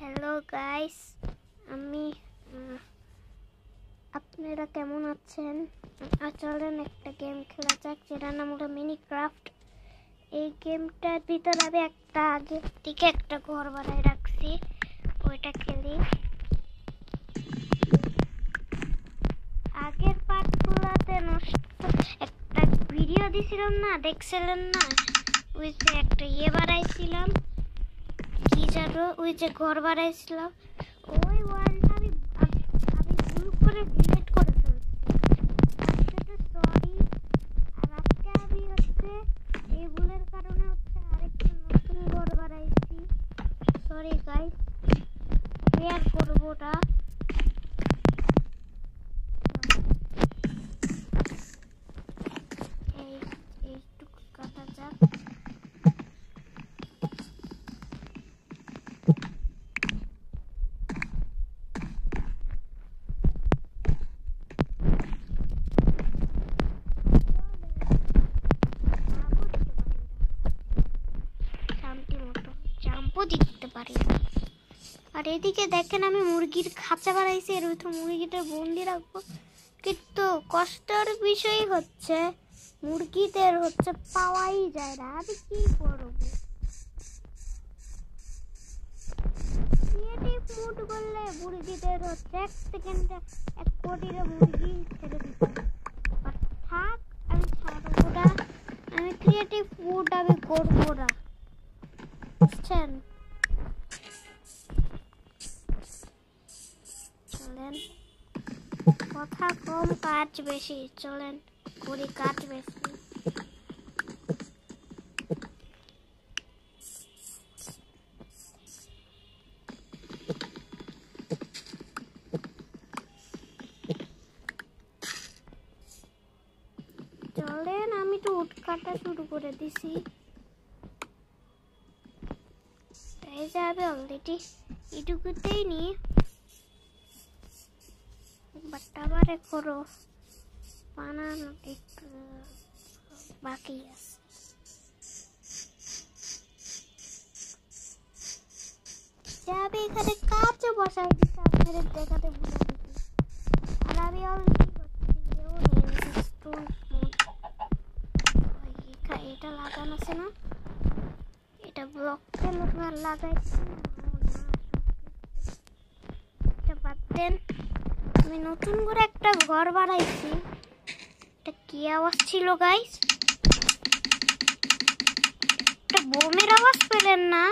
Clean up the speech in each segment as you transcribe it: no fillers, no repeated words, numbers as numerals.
Hello guys, আমি আপনারা কেমন আছেন? চলেন একটা গেম খেলা যাক, যেটার নাম হলো মিনিক্রাফট। এই গেমটার ভিতরে আমি একটা আগে থেকে একটা ঘর বানায় রাখছি, ওইটা খেলি। আগের পার্টগুলোতে নষ্ট একটা ভিডিও দিছিলাম না, দেখছিলেন না? ওই যে একটা বানাইছিলাম, কি জানো, ওই যে ঘর বানাইছিলাম, ওই ওয়ালটা আমি ভুল করে ডিলিট করে ফেলছি। সরি। আর আজকে আমি এই ভুলের কারণে আরেকটা নতুন ঘর বানাইছি। সরি গাইস, শেয়ার করবো না। এইটুকু কাটা যাক। দিতে পারি। আর এদিকে দেখেন, আমি মুরগির খাঁচা বানাইছি, এর ভিতর মুরগিটা বন্দি রাখবো। কিন্তু কষ্টের বিষয় হচ্ছে মুরগিদের পাওয়াই যায় না। আমি কি করবো? ক্রিয়েটিভ মুড করলে মুরগিদের 1 সেকেন্ডে 1 কোটির মুরগি ছেড়ে দিতে। থাক, আমি ছাড়বো না। আমি ক্রিয়েটিভ মুড আমি করবো না, বুঝছেন? চলেন, কথা কম কাজ বেশি। চলেন করি কাজ বেশি। চলেন, আমি তো উট কাটা শুরু করে দিছি। এই যাবে অলরেডি, এটুকুতেই নি। বাটাবারে করো, বানানো একটু বাকি আছে। যাবে এখানে কাজ বসাই দিচ্ছে, আপনাদের দেখাতে ভুলে গেছি। আর আমি অলরেডি এটা লাগানো আছে না, এটা ব্লককে লাগাইছি। এটা বাদ দেন, আমি নতুন করে একটা ঘর বানাইছি। এটা কি আওয়াজ ছিল গাইস? একটা বোমের আওয়াজ পেলেন না?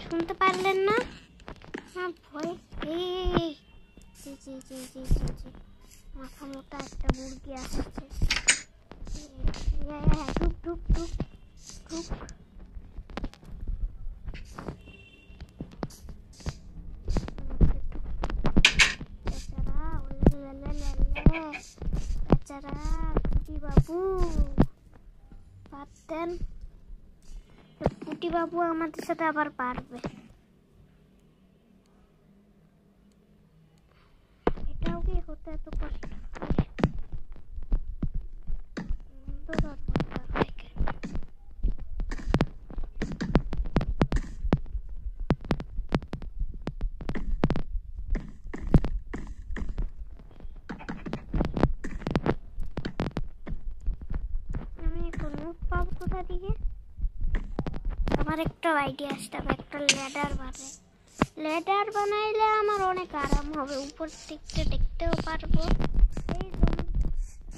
শুনতে পারলেন না? হ্যাঁ, ভয়। এই জি জি জি জি জি জি, মাথা মোটা একটা মুরগি আসছে। ঢুক ঢুক ঢুক ঢুক। বাবু পারতেন, পুটি বাবু আমাদের সাথে আবার পারবে। এটাও কি হতে এত কষ্ট? আমার একটা আইডিয়া আসতে হবে, একটা ল্যাডার বানাইলে আমার অনেক আরাম হবে, উপর থেকে দেখতেও পারবো। এই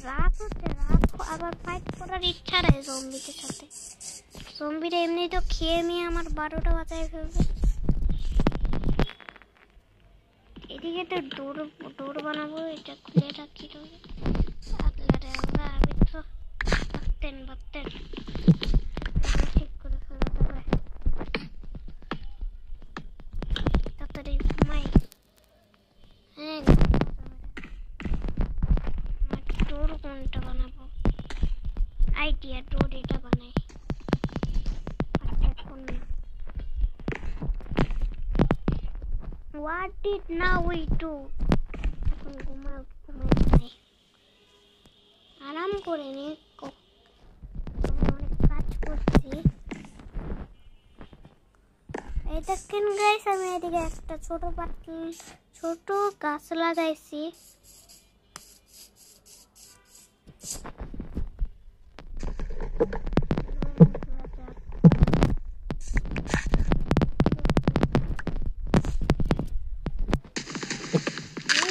রাত হচ্ছে, রাত আবার ফাইট করার ইচ্ছা নেই জম্বিদের সাথে। জম্বিরা এমনি তো খেয়ে নিয়ে আমার 12টা বাজায় ফেলবে। এদিকে তো ডোর বানাবো, এটা খুলে রাখি। আমি তো ভাবতেন ঠিক করে ফেলাতে হবে। তাড়াতাড়ি ঘুমাই। হ্যাঁ, ডোর কোনটা বানাবো? আইডিয়া, ডোর এটা বানাই। What did now we do? এখন ঘুমাই আরাম করে নি। অনেক কাজ করছি। এই দেখেন গাইস, আমি এদিকে একটা ছোট গাছ লাগাইছি।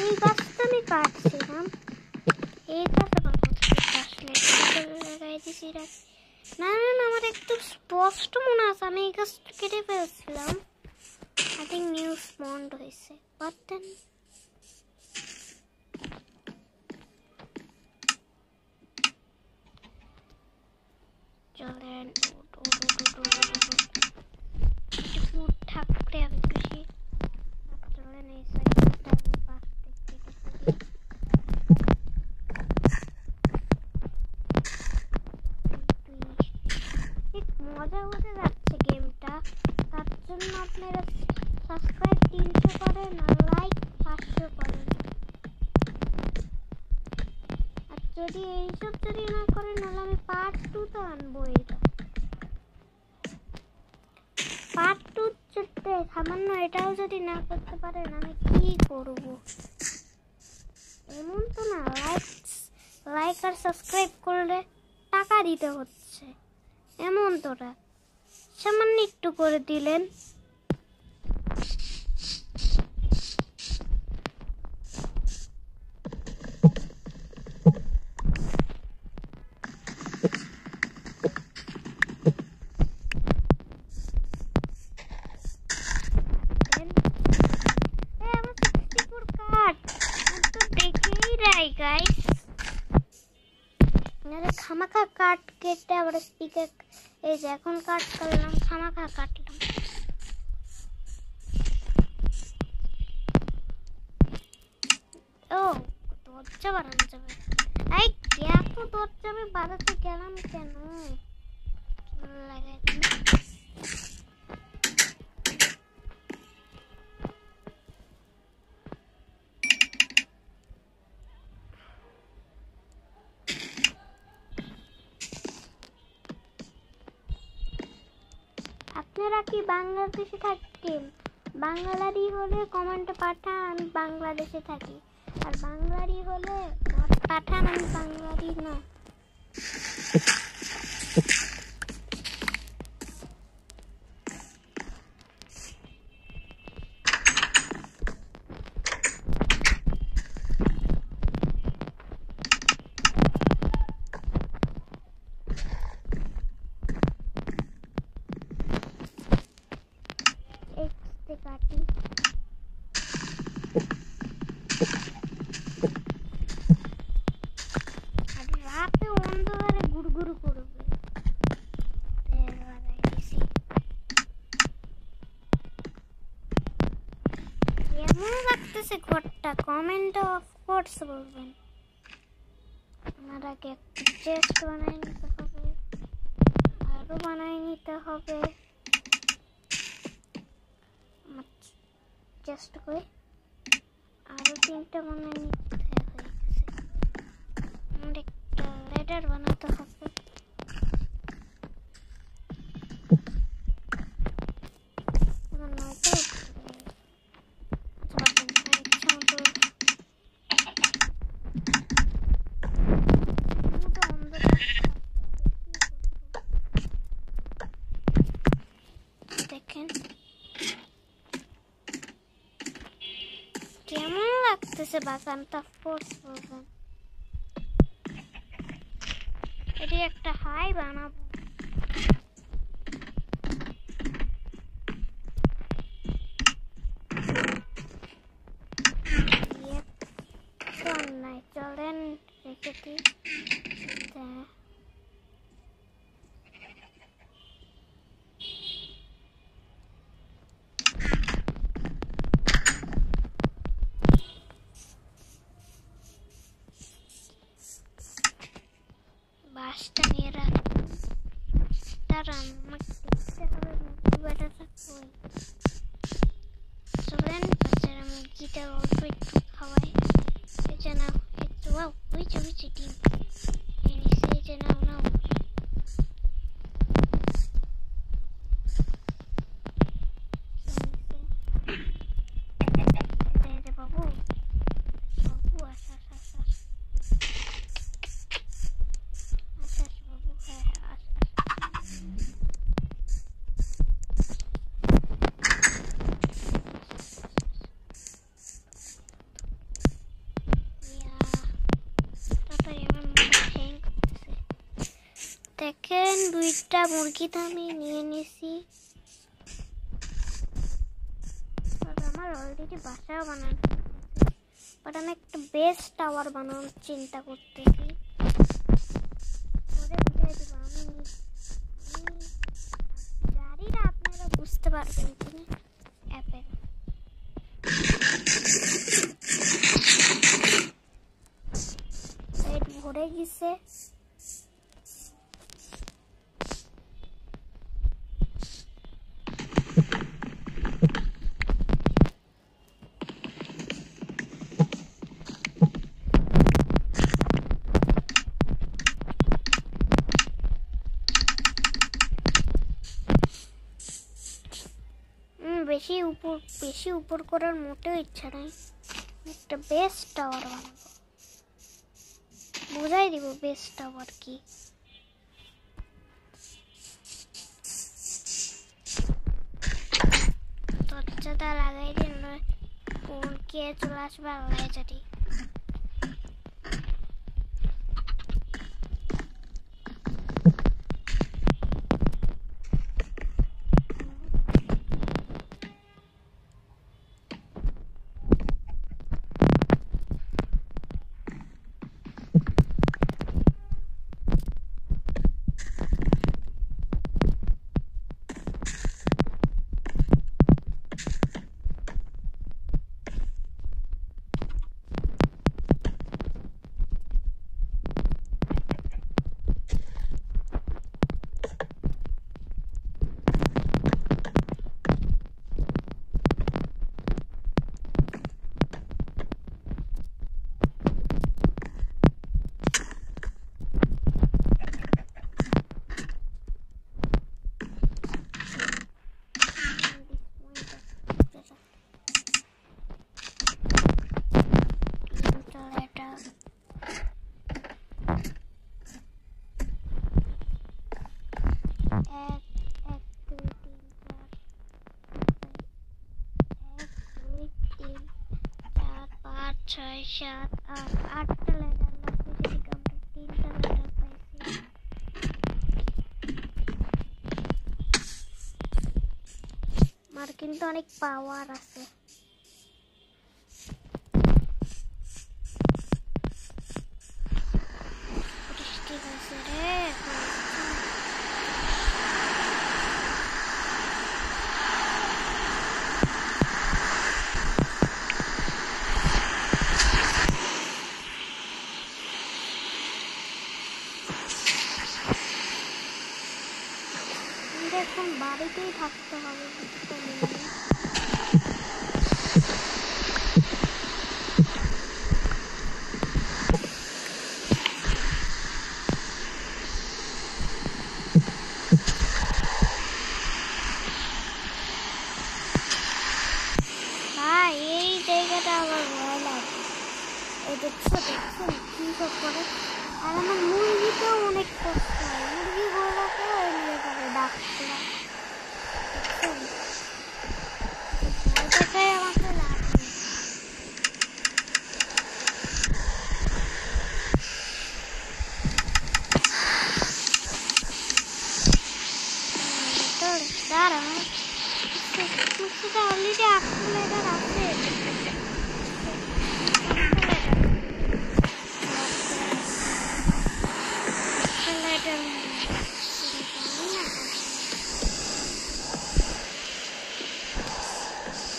এই গাছটা আমি কাটছিলাম, এই গাছটা লাগাই দিছি। না না না, আমার একটু স্পষ্ট মনে আছে আমি এই গাছটা কেটে ফেলছিলাম। আই থিঙ্ক নিউ স্পন্ড হয়েছে। বাটন চলেন থাকতে আমি খুশি। চলেন এই সাইডটা আমি পাশ থেকে কেটে ফেলি। মজা হতে যাচ্ছে গেমটা, তার জন্য আপনারা সাবস্ক্রাইব 300 করেন আর লাইক 500 করেন। আর যদি এইসব যদি না করেন তাহলে আমি পার্ট 2 তো আনবো। এটা পার্ট 2 চলতে সামান্য এটাও যদি না করতে পারেন আমি কি করব? এমন তো না লাইক আর সাবস্ক্রাইব করলে টাকা দিতে হচ্ছে, এমন তোরা সামান্য একটু করে দিলেন। খামাখা কাট কেটে আবার স্পিকার, এই যে এখন কাট করলাম, খামাখা কাটলাম। ও দরজা বাড়ানো যাবে, এই এত দরজা আমি বাড়াতে গেলাম কেন? লাগাই আপনারা কি বাংলাদেশে থাকেন? বাঙালি হলে কমেন্টে পাঠান আমি বাংলাদেশে থাকি, আর বাঙালি হলে পাঠান আমি বাঙালি না। কাটি আর রাতে অন্ধকারে গুড়গুড় করবে। কেমন লাগতেছে ঘরটা কমেন্টে অফকোর্স বলবেন। আমার আগে একটা চেস্ট বানাই নিতে হবে, আরো বানাই নিতে হবে। চেস্ট করে আরো 3টা বানাই নিতে হয়ে গেছে। আমার একটা লেডার বানাতে হবে। দেখেন কেমন লাগতেছে বাগানটা, ফোর্স বাগান। এটি একটা হাই বানাবো। নাই চলেন রেখে দিই। বাসটা নিয়ে রাখুন, দাঁড়ান আমাকে দেখতে হবে মুরগি বাটাটা কই। চলেন বাচ্চারা মুরগিটা অল্প একটু খাওয়াই। এই যে নাও, একটু হয়েছে ডিম এনেছে, এই যে নাও নাও। 2টা মুরগি তো আমি নিয়ে নিছি। আর আমার অলরেডি বাসাও বানানো, বাট আমি একটা বেস টাওয়ার বানানোর চিন্তা করতেছি। পরে বুঝাই দেব আমি জানি না, আপনারা বুঝতে পারবেন কিনা অ্যাপের। পেট ভরে গেছে। বেশি উপর করার মোটেও ইচ্ছা নাই। একটা বেস টাওয়ার বানাবো, বুঝাই দিব বেস টাওয়ার কি। দরজাটা লাগাই দিন, কোন কে চলে আসবে আল্লাহ জানি। ছয় সাত আট, 8টা লেটার লাগবে, যদি আমরা 3টা লেটার পাইছি। আমার কিন্তু অনেক পাওয়ার আছে। বৃষ্টি হয়েছে রে। এখন বাড়িতেই থাকতে হবে। ভাই এই জায়গাটা আমার ভয় লাগে। এই দেখছো কি সব করে। আর আমার মুরগিতেও অনেক কষ্ট হয়, মুরগিগুলোকে ওই নিয়ে যাবে ডাক্তার। ভয়টাই আমাকে লাগে। দাঁড়া, অলরেডি 8টা লেটার আছে।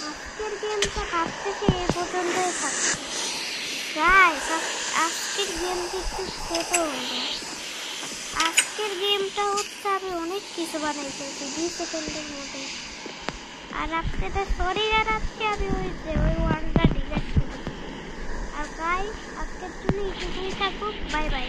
আজকের গেমটা কাটতেছে এ পর্যন্তই থাকছে। গাইস আজকের গেমটা একটু ছোট হলো। আজকের গেমটা হচ্ছে আমি অনেক কিছু বানাই ফেলছি 2 সেকেন্ডের মধ্যে। আর আপনাদের সরি জানাচ্ছি, আমি ওই ওয়ানটা ডিলেট করেছি। আর গাইস আজকের জন্য এইটুকুই থাকুক। Bye bye.